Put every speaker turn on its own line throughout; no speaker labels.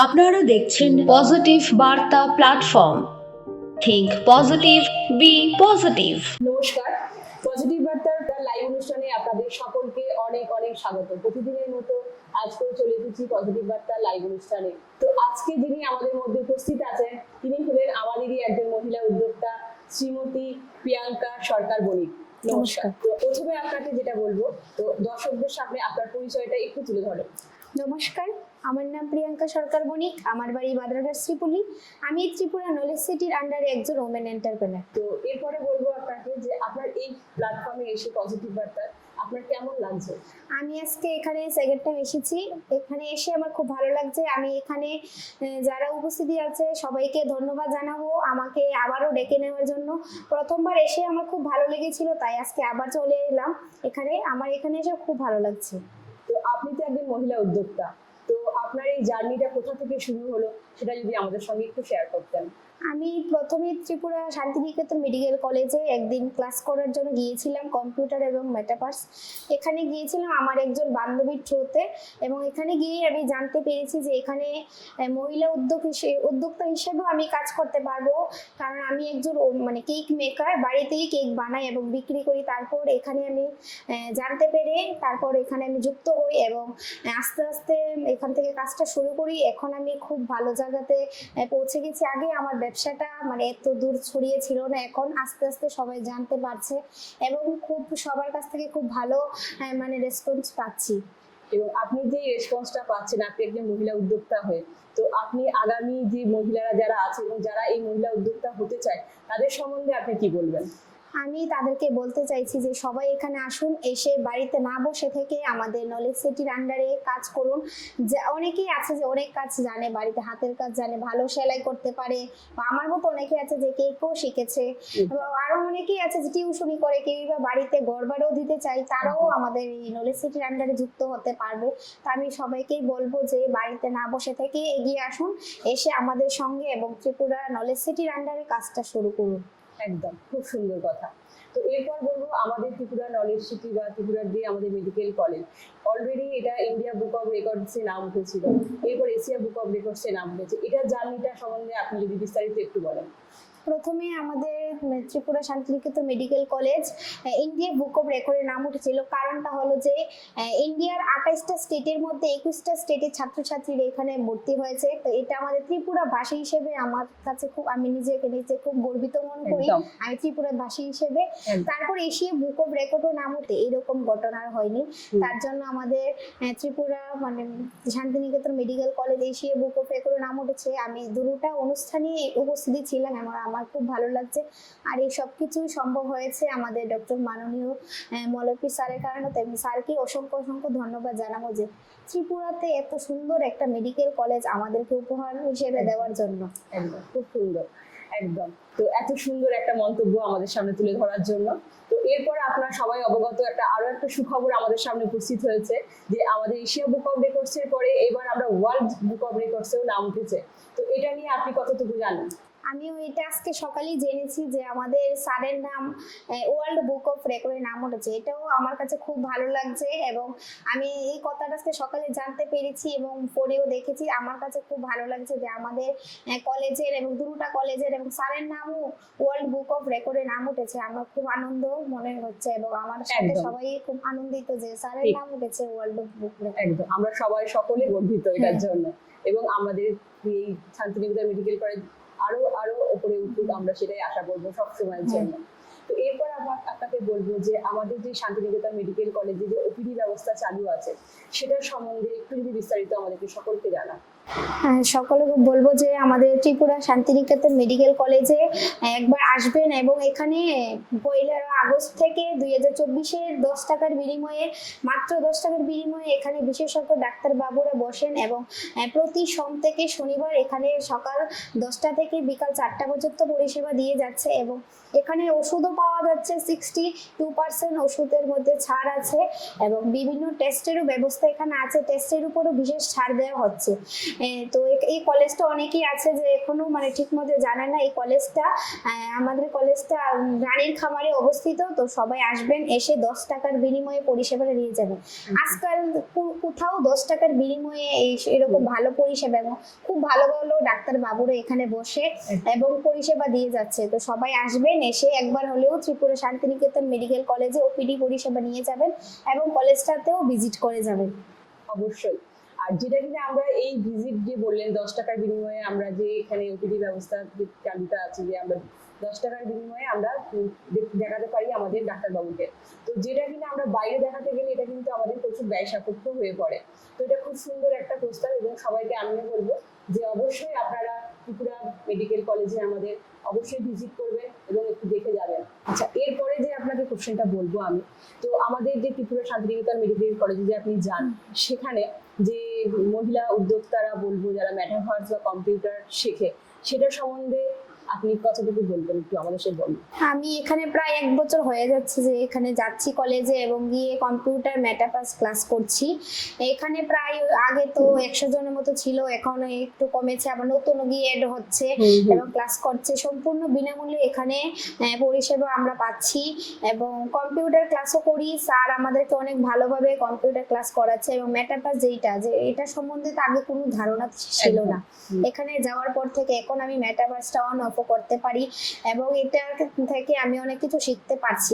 আপনারা দেখছেন পজিটিভ বার্তা platform. Think positive, be positive.
নমস্কার, পজিটিভ বার্তার লাইভ অনুষ্ঠানে আপনাদের সকলকে অনেক অনেক স্বাগত। প্রতিদিনের মতো আজকেও চলে এসেছি পজিটিভ বার্তার লাইভ অনুষ্ঠানে। তো আজকে যিনি আমাদের মধ্যে উপস্থিত আছেন তিনি হলেন আমাদেরই একজন মহিলা উদ্যোক্তা শ্রীমতী প্রিয়াঙ্কা সরকার বণিক। নমস্কার। তো প্রথমে আপনাকে যেটা বলবো, তো দর্শকদের সামনে আপনার পরিচয়টা একটু তুলে ধরেন।
নমস্কার, আমার নাম প্রিয়াঙ্কা সরকার বণিক, আমার বাড়ি বাদরাঘাট শ্রীপুলি। আমি ত্রিপুরা নলেজ সিটির আন্ডারে একজন ওমেন এন্টারপ্রেনার।
তো এরপরে বলবো আপনাকে যে আপনার এই প্ল্যাটফর্মে এসে পজিটিভ বার্তা আপনার কেমন লাগছে?
আমি আজকে এখানে সেকেন্ড টাইম এসেছি। এখানে এসে আমার খুব ভালো লাগছে। আমি এখানে যারা উপস্থিতি আছে সবাইকে ধন্যবাদ জানাবো আমাকে আবারও ডেকে নেওয়ার জন্য। প্রথমবার এসে আমার খুব ভালো লেগেছিল, তাই আজকে আবার চলে এলাম এখানে। আমার এখানে এসে খুব ভালো লাগছে।
তো আপনি তো একজন মহিলা উদ্যোক্তা, তো আপনার এই জার্নিটা কোথা থেকে শুরু হলো সেটা যদি আমাদের সঙ্গে একটু শেয়ার করতেন।
আমি প্রথমে ত্রিপুরা শান্তিনিকেতন মেডিকেল কলেজে একদিন ক্লাস করার জন্য গিয়েছিলাম, কম্পিউটার এবং মেটাভার্স। এখানে গিয়েছিলাম আমার একজন বান্ধবীর থ্রুতে, এবং এখানে গিয়ে আমি জানতে পেরেছি যে এখানে মহিলা উদ্যোক্তা হিসেবেও আমি কাজ করতে পারবো, কারণ আমি একজন মানে কেক মেকার, বাড়িতেই কেক বানাই এবং বিক্রি করি। তারপর এখানে আমি জানতে পেরে তারপর এখানে আমি যুক্ত হই এবং আস্তে আস্তে এখান থেকে কাজটা শুরু করি। এখন আমি খুব ভালো জায়গাতে পৌঁছে গেছি। আগে আমার ব্যবসাটা মানে এত দূর ছড়িয়ে ছিল না, এখন আস্তে আস্তে সবাই জানতে পারছে এবং খুব সবার কাছ থেকে খুব ভালো মানে রেসপন্স পাচ্ছি।
এবং আপনি যে রেসপন্সটা পাচ্ছেন, আপনি একজন মহিলা উদ্যোক্তা হয়ে, তো আপনি আগামী যে মহিলারা যারা আছে এবং যারা এই মহিলা উদ্যোক্তা হতে চায় তাদের সম্বন্ধে আপনি কি বলবেন?
আমি তাদেরকে বলতে চাইছি যে সবাই এখানে আসুন, এসে বাড়িতে না বসে থেকে আমাদের নলেজ সিটির আন্ডারে কাজ করুন। যে অনেকেই আছে যে অনেক কাজ জানে, বাড়িতে হাতের কাজ জানে, ভালো সেলাই করতে পারে, বা আমার মতো অনেকে আছে যে কেকও শিখেছে, আরো অনেকেই আছে যে টিউশনি করে, কেউ বা বাড়িতে ঘর ভাড়াও দিতে চাই, তারাও আমাদের এই নলেজ সিটির আন্ডারে যুক্ত হতে পারবে। তা আমি সবাইকেই বলবো যে বাড়িতে না বসে থেকে এগিয়ে আসুন, এসে আমাদের সঙ্গে এবং ত্রিপুরা নলেজ সিটির আন্ডারে কাজটা শুরু করুন।
একদম খুব সুন্দর কথা। তো এরপর বলবো আমাদের ত্রিপুরা নলেজ সিটি বা ত্রিপুরার যে আমাদের মেডিকেল কলেজ, অলরেডি এটা ইন্ডিয়া বুক অফ রেকর্ডসে নাম উঠেছিল, এরপর এশিয়া বুক অফ রেকর্ডসে নাম উঠেছে। এটার জার্নিটা সম্বন্ধে আপনি যদি বিস্তারিত একটু বলেন।
প্রথমে আমাদের Tripura Santiniketan medical college India book of রেকর্ডে নাম উঠেছিল। কারণটা হলো যে ইন্ডিয়ার 28টা স্টেটের মধ্যে 21টা স্টেটের ছাত্রছাত্রীরা এখানে ভর্তি হয়েছে। তো এটা আমাদের ত্রিপুরা ভাষী হিসেবে আমার কাছে খুব, আমি নিজেকে খুব গর্বিত মনে করি আমি ত্রিপুরা ভাষী হিসেবে। তারপর এশিয়া বুক অফ রেকর্ডও নাম উঠে, এরকম ঘটনা আর হয়নি। তার জন্য আমাদের ত্রিপুরা মানে Santiniketan medical college Asia book of রেকর্ডে নাম উঠেছে। আমি দুটোটা অনুষ্ঠানে উপস্থিত ছিলাম, আমার খুব ভালো লাগছে। আর এই সব কিছুই সম্ভব হয়েছে আমাদের ডক্টর মাননীয় মলপি স্যারের কারণে। তো আমি স্যারকে অসংখ্য অসংখ্য ধন্যবাদ জানাবো যে ত্রিপুরাতে এত সুন্দর একটা মেডিকেল কলেজ আমাদেরকে উপহার হিসেবে দেওয়ার জন্য।
একদম খুব সুন্দর, একদম। তো এত সুন্দর একটা মন্তব্য আমাদের সামনে তুলে ধরার জন্য। তো এরপর আপনারা সবাই অবগত আরো একটা সুখবর আমাদের সামনে উপস্থিত হয়েছে যে আমাদের এশিয়া বুক অফ রেকর্ডস এর পরে এবার আমরা ওয়ার্ল্ড বুক অফ রেকর্ডস এও নাম উঠেছে। তো এটা নিয়ে আপনি কতটুকু জানেন?
আমিও এটা আজকে সকালেই জেনেছি যে আমাদের স্যারের নাম ওয়ার্ল্ড বুক অফ রেকর্ডে নাম উঠেছে। এটাও আমার কাছে খুব ভালো লাগছে এবং আমি এই কথাটা আজকে সকালে জানতে পেরেছি এবং পড়েও দেখেছি। আমার কাছে খুব ভালো লাগছে যে আমাদের কলেজের এবং দুটা কলেজের এবং স্যারের নামও ওয়ার্ল্ড বুক অফ রেকর্ডে নাম উঠেছে। আমার খুব আনন্দ মনে হচ্ছে এবং আমার সাথে সবাই খুব আনন্দিত যে স্যারের নাম উঠেছে ওয়ার্ল্ড বুক রেকর্ড।
একদম, আমরা সবাই সকলে গর্বিত এটার জন্য। এবং আমাদের এই শান্তিনিকেতন মেডিকেল কলেজ আরো আরো উপরে উঠুক, আমরা সেটাই আশা করবো সবসময়ের জন্য। তো এরপর আপনাকে বলবো যে আমাদের যে শান্তিনিকেতন মেডিকেল কলেজে যে ওপিডি ব্যবস্থা চালু আছে সেটার সম্বন্ধে একটু যদি বিস্তারিত আমাদেরকে সকলকে জানান।
সকলে বলবো যে আমাদের ত্রিপুরা শান্তিনিকেতন মেডিকেল কলেজে একবার আসবেন এবং এখানে 1 আগস্ট থেকে 2024-এর 10 টাকার বিনিময়ে, মাত্র 10 টাকার বিনিময়ে এখানে বিশেষজ্ঞ ডাক্তার বাবুরা বসেন এবং প্রতি সোম থেকে শনিবার এখানে সকাল 10টা থেকে বিকাল 4টা পর্যন্ত পরিষেবা দিয়ে যাচ্ছে। এবং এখানে ওষুধও পাওয়া যাচ্ছে, 62% ওষুধের মধ্যে ছাড় আছে এবং বিভিন্ন টেস্টেরও ব্যবস্থা এখানে আছে, টেস্টের উপরও বিশেষ ছাড় দেওয়া হচ্ছে। তো এই কলেজটা অনেকেই আছে যে এখনো মানে ঠিক মতো জানে না। এই কলেজটা আমাদের কলেজটা রানীর খামারে অবস্থিত। তো সবাই আসবেন, এসে 10 টাকার বিনিময়ে পরিষেবাটা নিয়ে যাবেন। আজকাল কোথাও 10 টাকার বিনিময়ে এরকম ভালো পরিষেবা এবং খুব ভালো ভালো ডাক্তার বাবুরা এখানে বসে এবং পরিষেবা দিয়ে যাচ্ছে। তো সবাই আসবেন, এসে একবার হলেও ত্রিপুরা শান্তিনিকেতন মেডিকেল কলেজে ওপিডি পরিষেবা নিয়ে যাবেন এবং কলেজটাতেও ভিজিট করে যাবেন।
অবশ্যই। আর যেটা কিনা আমরা এই ভিজিট যে বললেন 10 টাকার বিনিময়ে আমরা যে এখানে ওপিডি ব্যবস্থা যে চালুটা আছে, যে আমরা 10 টাকার বিনিময়ে আমরা দেখাতে পারি আমাদের ডাক্তারবাবুকে। তো যেটা কিনা আমরা বাইরে দেখাতে গেলে এটা কিন্তু আমাদের প্রচুর ব্যয় সাপেক্ষ হয়ে পড়ে। তো এটা খুব সুন্দর একটা প্রস্তাব এবং সবাইকে আমিও বলবো যে অবশ্যই আপনারা ত্রিপুরা মেডিকেল কলেজে আমাদের অবশ্যই ভিজিট করবেন এবং একটু দেখে যাবেন। আচ্ছা, এরপরে যে আপনাকে কোশ্চেনটা বলবো আমি, তো আমাদের যে ত্রিপুরা শান্তিনিকেতন মেডিকেল কলেজে যে আপনি যান, সেখানে যে মহিলা উদ্যোক্তারা বলবো যারা মেটাভার্স বা কম্পিউটার শেখে, সেটার সম্বন্ধে আপনি কতটুকু বলবেন, একটু আমাদের সে বলুন।
আমি এখানে প্রায় 1 বছর হয়ে যাচ্ছে যে এখানে যাচ্ছি কলেজে এবং গিয়ে কম্পিউটার মেটাভার্স ক্লাস করছি। এখানে প্রায় আগে তো 100 জনের মতো ছিল, এখন একটু কমেছে, আবার নতুন গিয়ে এড হচ্ছে এবং ক্লাস করছে। সম্পূর্ণ বিনামূল্যে এখানে পরিষেবা আমরা পাচ্ছি এবং কম্পিউটার ক্লাসও করি। স্যার আমাদেরকে অনেক ভালোভাবে কম্পিউটার ক্লাস করাচ্ছে এবং মেটাভার্স যে এটা সম্বন্ধে তো আগে কোনো ধারণা ছিল না। এখানে যাওয়ার পর থেকে এখন আমি মেটাভার্সটা অন অফ করতে পারি এবং এটা থেকে আমি অনেক কিছু শিখতে পারছি।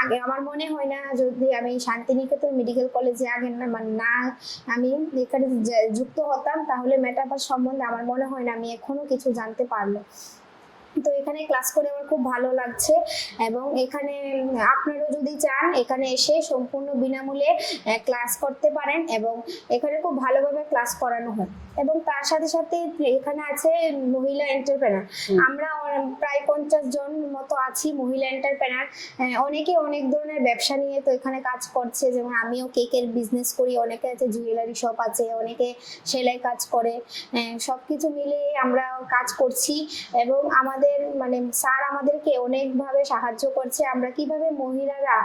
আগে আমার মনে হয় না যদি আমি শান্তিনিকেতন মেডিকেল কলেজে আগে না আমি এখানে যুক্ত হতাম, তাহলে মেটাভার্স সম্বন্ধে আমার মনে হয় না আমি এখনো কিছু জানতে পারলো। তো এখানে ক্লাস করে আমার খুব ভালো লাগছে এবং এখানে আপনারাও যদি চান এখানে এসে সম্পূর্ণ বিনামূল্যে ক্লাস করতে পারেন এবং এখানে খুব ভালোভাবে ক্লাস করানো হয়। এবং তার সাথে সাথে এখানে আছে মহিলা এন্টারপ্রেনার। আমরা প্রায় 50 জন মতো আছি মহিলা এন্টারপ্রেনার। অনেকে অনেক ধরনের ব্যবসা নিয়ে তো এখানে কাজ করছে, যেমন আমিও কেকের বিজনেস করি, অনেকে আছে জুয়েলারি শপ আছে, অনেকে সেলাই কাজ করে। সবকিছু মিলে আমরা কাজ করছি এবং আমাদের মানে স্যার আমাদেরকে অনেকভাবে সাহায্য করছে আমরা কিভাবে মহিলারা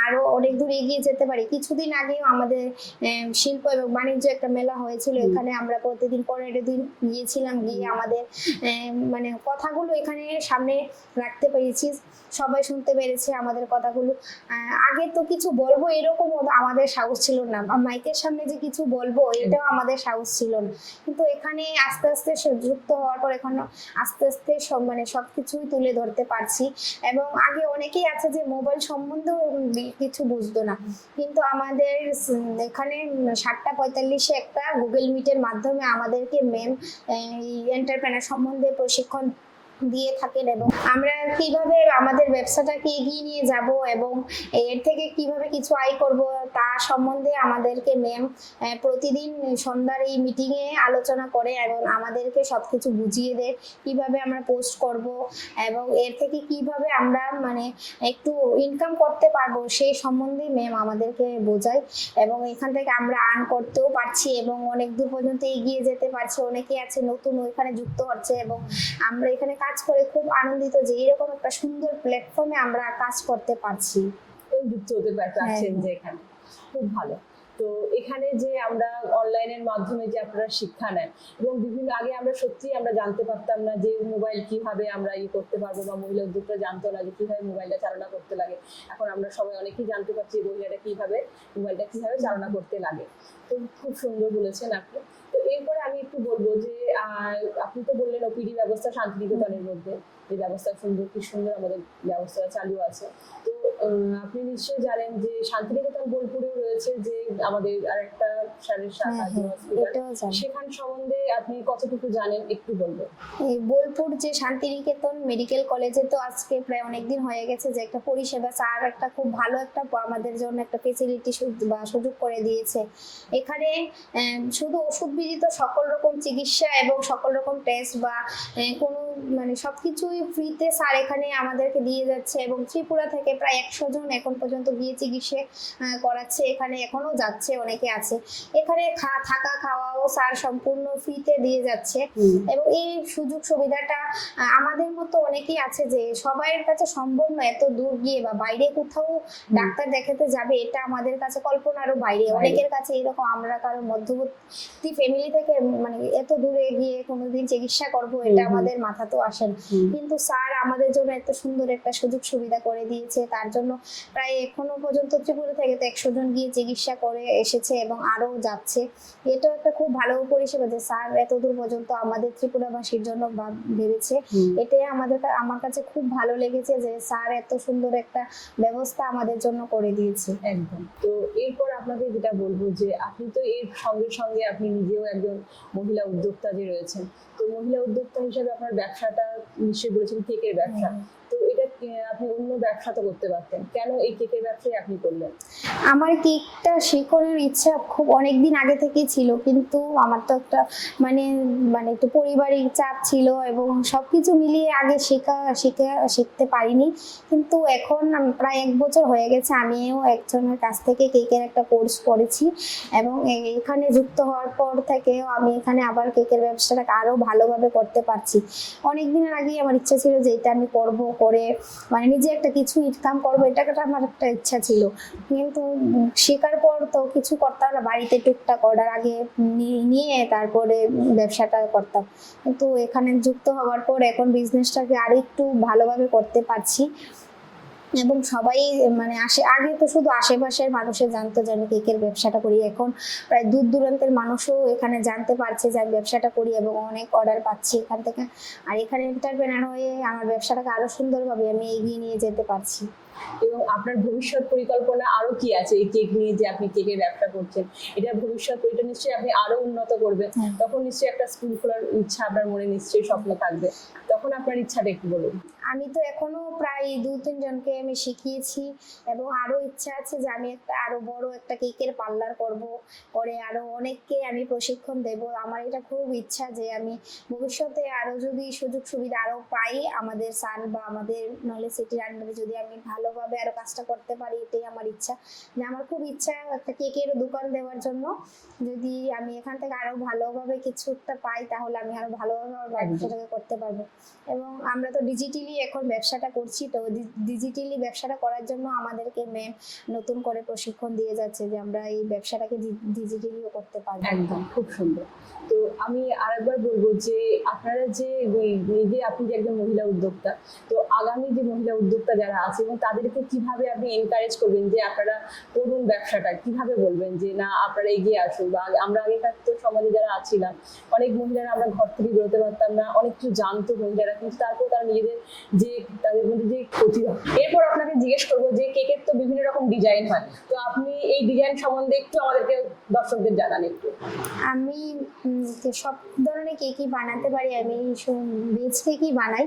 আরো অনেক দূর এগিয়ে যেতে পারি। কিছুদিন আগেও আমাদের শিল্প এবং বাণিজ্য একটা মেলা হয়েছিল, এখানে আমরা প্রতিদিন 15 দিন গিয়েছিলাম, গিয়ে আমাদের মানে কথাগুলো এখানে সামনে রাখতে পেরেছি, সবাই শুনতে পেরেছে আমাদের কথাগুলো। আগে তো কিছু বলবো এরকম আমাদের সাহস ছিল না, মাইকের সামনে যে কিছু বলবো এটাও আমাদের সাহস ছিল না, কিন্তু এখানে আস্তে আস্তে যুক্ত হওয়ার পর এখন আস্তে আস্তে মানে সবকিছুই তুলে ধরতে পারছি। এবং আগে অনেকেই আছে যে মোবাইল সম্বন্ধেও কিছু বুঝতো না, কিন্তু আমাদের এখানে 7:45 একটা গুগল মিটের মাধ্যমে আমাদেরকে ম্যাম এন্টারপ্রেনার সম্বন্ধে প্রশিক্ষণ দিয়ে থাকেন এবং আমরা কিভাবে আমাদের ব্যবসাটাকে এগিয়ে নিয়ে যাব এবং এর থেকে কিভাবে কিছু আয় করব তা সম্বন্ধে আমাদেরকে ম্যাম প্রতিদিন সন্ধ্যার এই মিটিংয়ে আলোচনা করে এবং আমাদেরকে সবকিছু বুঝিয়ে দেয় কিভাবে আমরা পোস্ট করব এবং এর থেকে কিভাবে আমরা মানে একটু ইনকাম করতে পারবো সেই সম্বন্ধে ম্যাম আমাদেরকে বোঝায় এবং এখান থেকে আমরা আর্ন করতেও পারছি এবং অনেক দূর পর্যন্ত এগিয়ে যেতে পারছি। অনেকেই আছে নতুন ওইখানে যুক্ত হচ্ছে এবং আমরা এখানে কাজ করে খুব আনন্দিত যে এরকম একটা সুন্দর প্ল্যাটফর্মে আমরা কাজ করতে পারছি,
যুক্ত হতে পারছেন যে এখানে খুব ভালো। তো এখানে যে আমরা অনলাইনের মাধ্যমে যে আপনারা শিক্ষা নেন এবং বিভিন্ন আগে আমরা সত্যি আমরা জানতে পারতাম না যে মোবাইল কিভাবে আমরা করতে পারবো, বা মহিলা উদ্যোক্তা জানতো না যে কিভাবে মোবাইলটা চালনা করতে লাগে। এখন আমরা সবাই অনেকেই জানতে পারছি মহিলাটা মোবাইলটা কিভাবে চালনা করতে লাগে। তো খুব সুন্দর বলেছেন আপনি। তো এরপরে আমি একটু বলবো যে আপনি তো বললেন ওপিডি ব্যবস্থা শান্তিনিকেতনের মধ্যে এই ব্যবস্থা কি সুন্দর আমাদের ব্যবস্থা চালু আছে। তো আপনি নিশ্চয়ই জানেন যে শান্তিনিকেতন বোলপুরেও রয়েছে যে আমাদের আরেকটা শারীরিক শাখা সেখান সম্বন্ধে আপনি কতটুকু জানেন একটু বলবেন।
এই বোলপুর যে শান্তিনিকেতন মেডিকেল কলেজে তো আজকে প্রায় অনেকদিন হয়ে গেছে যে একটা পরিষেবা স্যার একটা খুব ভালো একটা আমাদের জন্য একটা ফেসিলিটি বা সুযোগ করে দিয়েছে। এখানে শুধু ওষুধ বিহিত সকল রকম চিকিৎসা এবং সকল রকম টেস্ট বা কোনো মানে সবকিছুই ফ্রিতে স্যার এখানে আমাদেরকে দিয়ে যাচ্ছে, এবং ত্রিপুরা থেকে প্রায় 100 জন এখন পর্যন্ত গিয়ে চিকিৎসা করাচ্ছে, এখানে এখনো যাচ্ছে, অনেকে আছে এখানে। থাকা খাওয়াও স্যার সম্পূর্ণ ফ্রিতে দিয়ে যাচ্ছে। এবং এই সুযোগ সুবিধাটা আমাদের মতো অনেকেই আছে যে সবার কাছে সম্ভব নয় এত দূর গিয়ে বা বাইরে কোথাও ডাক্তার দেখাতে যাবে, এটা আমাদের কাছে কল্পনারও বাইরে। অনেকের কাছে এরকম, আমরা কারো মধ্যবর্তী ফ্যামিলি থেকে মানে এত দূরে গিয়ে কোনোদিন চিকিৎসা করবো এটা আমাদের মাথাতেও আসে না। কিন্তু স্যার আমাদের জন্য এত সুন্দর একটা সুযোগ সুবিধা করে দিয়েছে, তার জন্য প্রায় এখনো পর্যন্ত ত্রিপুরা থেকে তো 100 জন গিয়ে চিকিৎসা করে এসেছে এবং আরো যাচ্ছে। এটাও একটা খুব ভালো পরিষেবা যে স্যার এত দূর পর্যন্ত আমাদের ত্রিপুরাবাসীর জন্য ভেবেছে। এটাই আমার কাছে খুব ভালো লেগেছে যে স্যার এত সুন্দর একটা ব্যবস্থা আমাদের জন্য করে দিয়েছে।
একদম। তো এরপর আপনাকে যেটা বলবো যে আপনি তো এর সঙ্গে সঙ্গে আপনি নিজেও একজন মহিলা উদ্যোক্তা যে রয়েছেন, তো মহিলা উদ্যোক্তা হিসেবে আপনার ব্যবসাটা নিশ্চয়ই বলেছেন কেকের ব্যবসা, তো এটা আপনি অন্য ব্যবসা তো করতে পারতেন, কেন এই কেকের ব্যবসায় আপনি করলেন?
আমার কেকটা শেখানোর ইচ্ছা খুব অনেকদিন আগে থেকেই ছিল, কিন্তু আমার তো একটা মানে মানে একটু পারিবারিক চাপ ছিল এবং সবকিছু মিলিয়ে আগে শিখতে পারিনি। কিন্তু এখন প্রায় 1 বছর হয়ে গেছে আমিও একজনের কাছ থেকে কেকের একটা কোর্স করেছি, এবং এখানে যুক্ত হওয়ার পর থেকেও আমি এখানে আবার কেকের ব্যবসাটাকে আরো ভালোভাবে করতে পারছি। অনেকদিনের আগেই আমার ইচ্ছা ছিল যে এটা আমি করব, করে মানে নিজে একটা কিছু ইনকাম করবো, এটা আমার একটা ইচ্ছা ছিল। কিন্তু শেখার পর তো কিছু করতাম না, বাড়িতে টুকটাক অর্ডার আগে নিয়ে তারপরে ব্যবসাটা করতাম। কিন্তু এখানে যুক্ত হওয়ার পর এখন বিজনেসটাকে আরো একটু ভালোভাবে করতে পারছি, এবং সবাই মানে আগে তো শুধু আশেপাশের মানুষে জানতো যে আমি কেকের ব্যবসাটা করি, এখন প্রায় দূর দূরান্তের মানুষও এখানে জানতে পারছে যে আমি ব্যবসাটা করি এবং অনেক অর্ডার পাচ্ছি এখান থেকে। আর এখানে এন্টারপ্রেনার হয়ে আমার ব্যবসাটাকে আরো সুন্দরভাবে আমি এগিয়ে নিয়ে যেতে পারছি।
এবং আপনার ভবিষ্যৎ পরিকল্পনা আরো কি আছে এই কেক নিয়ে, যে আপনি কেকের ব্যবসা করছেন, এটা ভবিষ্যৎ এটা নিশ্চয়ই আপনি আরো উন্নত করবেন, তখন নিশ্চয়ই একটা স্কুল খোলার ইচ্ছা আপনার মনে নিশ্চয়ই স্বপ্ন থাকবে, তখন আপনার ইচ্ছাটা একটু বলুন।
আমি তো এখনো প্রায় 2-3 জনকে আমি শিখিয়েছি, এবং আরো ইচ্ছা আছে যে আমি একটা আরো বড় একটা কেকের পার্লার করব, করে আরো অনেককে আমি প্রশিক্ষণ দেব। আমার এটা খুব ইচ্ছা যে আমি ভবিষ্যতে আরো যদি সুযোগ সুবিধা আরো পাই আমাদের স্যার বা আমাদের নলেজ সিটির আন্ডারে যদি আমি ভালোভাবে আরো কাজটা করতে পারি, এটাই আমার ইচ্ছা। যে আমার খুব ইচ্ছা একটা কেকের দোকান দেওয়ার জন্য, যদি আমি এখান থেকে আরো ভালোভাবে কিছু একটা পাই তাহলে আমি আরো ভালোভাবে আমার ব্যবসাটাকে করতে পারবো। এবং আমরা তো ডিজিটালি এখন ব্যবসাটা করছি, তো ডিজিটালি ব্যবসাটা করার জন্য আমাদেরকে ম্যাম নতুন করে প্রশিক্ষণ দিয়ে যাচ্ছে যে আমরা এই ব্যবসাটাকে ডিজিটালিও করতে পারবো।
একদম, খুব সুন্দর। তো আমি আরেকবার বলবো যে আপনারা যে আপনি যে একজন মহিলা উদ্যোক্তা, তো আগামী যে মহিলা উদ্যোক্তা যারা আছে এবং তাদেরকে কিভাবে আপনি এনকারেজ করবেন যে আপনারা করুন ব্যবসাটা, কিভাবে বলবেন যে না আপনারা এগিয়ে আসুন? বা আমরা আগেকার তো সমাজে যারা আছিলাম অনেক মহিলারা আমরা ঘর থেকে বেরোতে পারতাম না, অনেক কিছু জানতো মহিলারা, কিন্তু তারপর তারা নিজেদের যে তাদের মধ্যে যে ক্ষতি হয়। এরপর আপনাকে জিজ্ঞেস করবো যে কেকের তো বিভিন্ন রকম ডিজাইন হয়, তো আপনি এই ডিজাইন সম্বন্ধে একটু আমাদেরকে দর্শকদের জানান একটু।
আমি সব ধরনের কেকই বানাতে পারি, আমি ভেজ কেকই বানাই।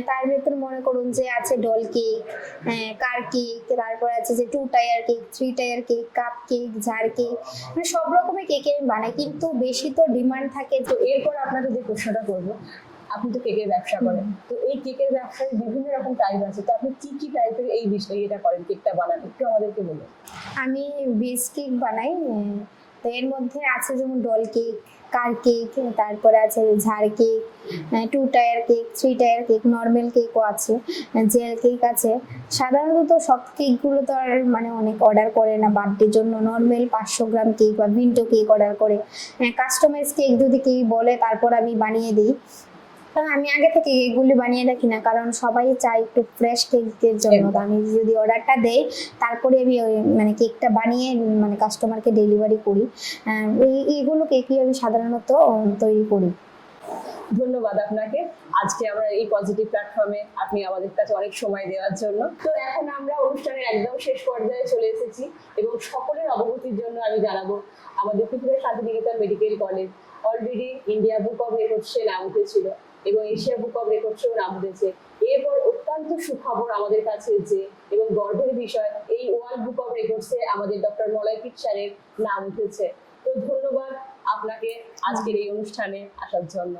তার ভেতর মনে করুন যে আছে ডল কেক, কার কেক, তারপর আছে যে 2 tier cake, 3 tier cake, cup cake, ঝাড় কেক, মানে সব রকমের কেক আমি বানাই, কিন্তু বেশি তো ডিমান্ড থাকে।
তো এরপর আপনাকে যে প্রশ্নটা করবো, আপনি তো কেকের ব্যবসা করেন, তো এই কেকের ব্যবসায় বিভিন্ন রকম টাইপ আছে, তো আপনি কি কি টাইপের এই বিষয়ে এটা করেন, কেকটা বানান একটু আমাদেরকে বলুন।
আমি ভেজ কেক বানাই, তো এর মধ্যে আছে যেমন ডল কেক, কার কেক, তারপরে আছে ঝাড় cake, 2 tier cake, 3 tier cake, normal কেকও আছে, জেল কেক আছে। সাধারণত সব কেকগুলো তো আর মানে অনেক অর্ডার করে না বার্থডের জন্য, নর্মাল 500 গ্রাম কেক বা ভিন্টো কেক অর্ডার করে। কাস্টমাইজ কেক যদি কেউ বলে তারপর আমি বানিয়ে দিই। কারণ আমি আগে থেকে কেকগুলি বানিয়ে রাখি না, কারণ সবাই চায় একটু ফ্রেশ কেকের জন্য। তো আমি যদি অর্ডারটা দেই তারপরে আমি ওই মানে কেকটা বানিয়ে মানে কাস্টমারকে ডেলিভারি করি। এইগুলো কেকই আমি সাধারণত তৈরি করি।
ধন্যবাদ আপনাকে আজকে আমরা এই পজিটিভ প্ল্যাটফর্মে আপনি আমাদের কাছে অনেক সময় দেওয়ার জন্য। তো এখন আমরা অনুষ্ঠানের একদম শেষ পর্যায়ে চলে এসেছি এবং সকলের অবগতির জন্য আমি জানাবো আমাদের Tripura Santiniketan medical college already India book of রেকর্ডসে নাম উঠেছিল এবং এশিয়া বুক অফ রেকর্ডসেও নাম উঠেছে। এরপর অত্যন্ত সুখবর আমাদের কাছে যে এবং গর্বের বিষয়, এই ওয়ার্ল্ড বুক অফ রেকর্ডসে আমাদের ডক্টর মলয়কৃত স্যারের নাম উঠেছে। তো ধন্যবাদ আপনাকে আজকের এই অনুষ্ঠানে আসার জন্য।